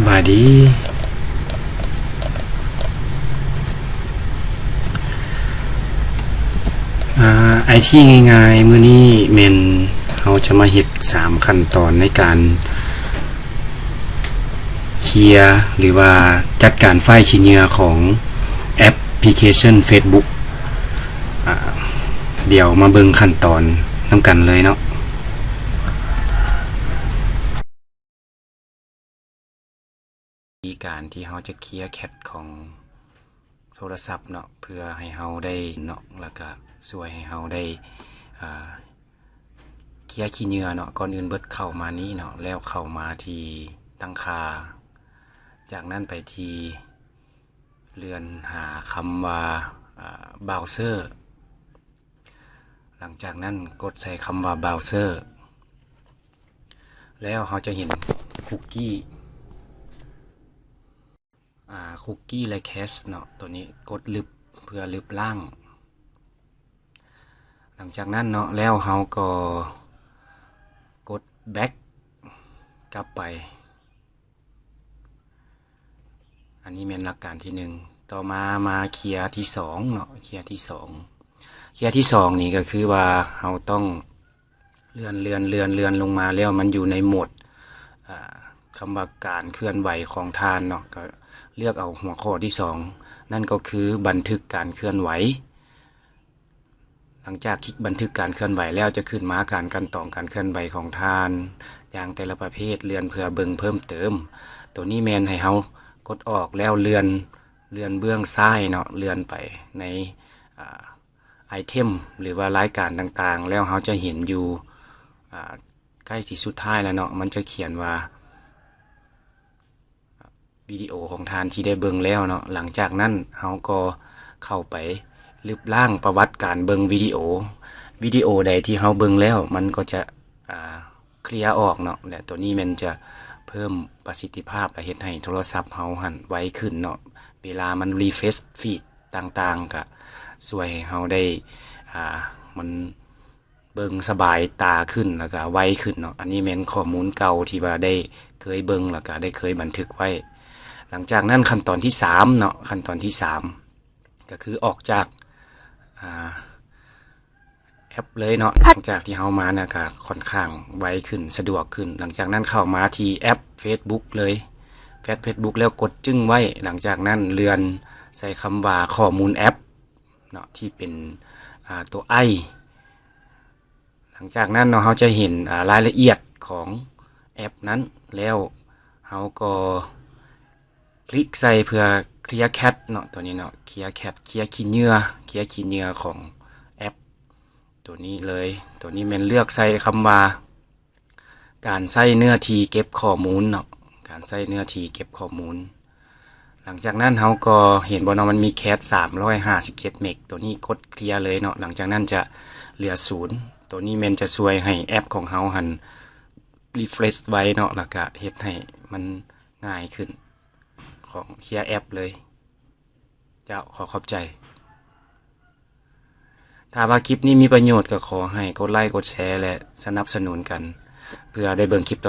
บายดีไอที่ง่ายๆมื้อนี้แม่นเราจะมาเฮ็ด3ขั้นตอนในการเคลียร์หรือว่าจัดการไฟล์ขี้เหงื่อของแอปพลิเคชัน Facebook เดี๋ยวมาเบิ่งขั้นตอนนำกันเลยเนาะวิธีการที่เราจะเคลียร์แคทของโทรศัพท์เนาะเพื่อให้เราได้เนาะแล้วก็ช่วยให้เราได้เคลียร์ขี้เหงื่อเนาะก่อนอื่นเบิดเข้ามานี้เนาะแล้วเข้ามาที่ตั้งค่าจากนั้นไปที่เลื่อนหาคำว่าเบราว์เซอร์หลังจากนั้นกดใส่คำว่าเบราว์เซอร์แล้วเราจะเห็นคุกกี้และแคชเนาะตัวนี้กดลึบเพื่อลึบล่างหลังจากนั้นเนาะแล้วเราก็กดแบ็กกลับไปอันนี้เป็นหลักการที่1ต่อมาเคลียร์ที่2เนาะเคลียร์ที่2นี่ก็คือว่าเราต้องเลื่อนลงมาแล้วมันอยู่ในโหมดคำว่าการเคลื่อนไหวของทานเนาะก็เลือกเอาหัวข้อที่2นั่นก็คือบันทึกการเคลื่อนไหวหลังจากคลิกบันทึกการเคลื่อนไหวแล้วจะขึ้นมาการขั้นตอนการเคลื่อนไหวของทานอย่างแต่ละประเภทเลื่อนเพื่อเบิ่งเพิ่มเติมตัวนี้แม่นให้เฮากดออกแล้วเลื่อนเบื้องซ้ายเนาะเลื่อนไปในไอเทมหรือว่ารายการต่างๆแล้วเฮาจะเห็นอยู่ใกล้ที่สุดท้ายแล้วเนาะมันจะเขียนว่าวิดีโอของทานที่ได้เบิ่งแล้วเนาะหลังจากนั้นเฮาก็เข้าไปลึบล่างประวัติการเบิ่งวิดีโอใดที่เฮาเบิ่งแล้วมันก็จะเคลียร์ออกเนาะและตัวนี้มันจะเพิ่มประสิทธิภาพและเฮ็ดให้โทรศัพท์เฮาหั่นไวขึ้นเนาะเวลามันรีเฟรชฟีดต่างๆก็ช่วยให้เฮาได้มันเบิ่งสบายตาขึ้นแล้วก็ไวขึ้นเนาะอันนี้แม่นข้อมูลเก่าที่ว่าได้เคยเบิ่งแล้วก็ได้เคยบันทึกไว้หลังจากนั้นขั้นตอนที่3เนาะขั้นตอนที่3ก็คือออกจากแอปเลยเนาะหลังจากที่เฮามาเนี่ยก็ค่อนข้างไวขึ้นสะดวกขึ้นหลังจากนั้นเข้ามาที่แอป Facebook เลยFacebook แล้วกดจึ้งไว้หลังจากนั้นเลื่อนใส่คำว่าข้อมูลแอปเนาะที่เป็นตัวไอหลังจากนั้นเนาะเฮาจะเห็นรายละเอียดของแอปนั้นแล้วเฮาก็คลิกใส่เพื่อเคลียร์แคทเนาะตัวนี้เนาะเคลียร์แคทเคลียร์ขี้เหงื่อของแอปตัวนี้เลยตัวนี้มันเลือกใส่คำว่าการใส่เนื้อที่เก็บข้อมูลเนาะการใส่เนื้อที่เก็บข้อมูลหลังจากนั้นเฮาก็เห็นบ่เนาะมันมีแคท357เมกตัวนี้กดเคลียร์เลยเนาะหลังจากนั้นจะเหลือ0ตัวนี้มันจะช่วยให้แอปของเฮาหันรีเฟรชไว้เนาะแล้วก็เฮ็ดให้มันง่ายขึ้นของเคลียร์แอปเลยเจ้าขอขอบใจถ้าว่าคลิปนี้มีประโยชน์ก็ขอให้กดไลค์กดแชร์และสนับสนุนกันเพื่อได้เบิ่งคลิปต่อ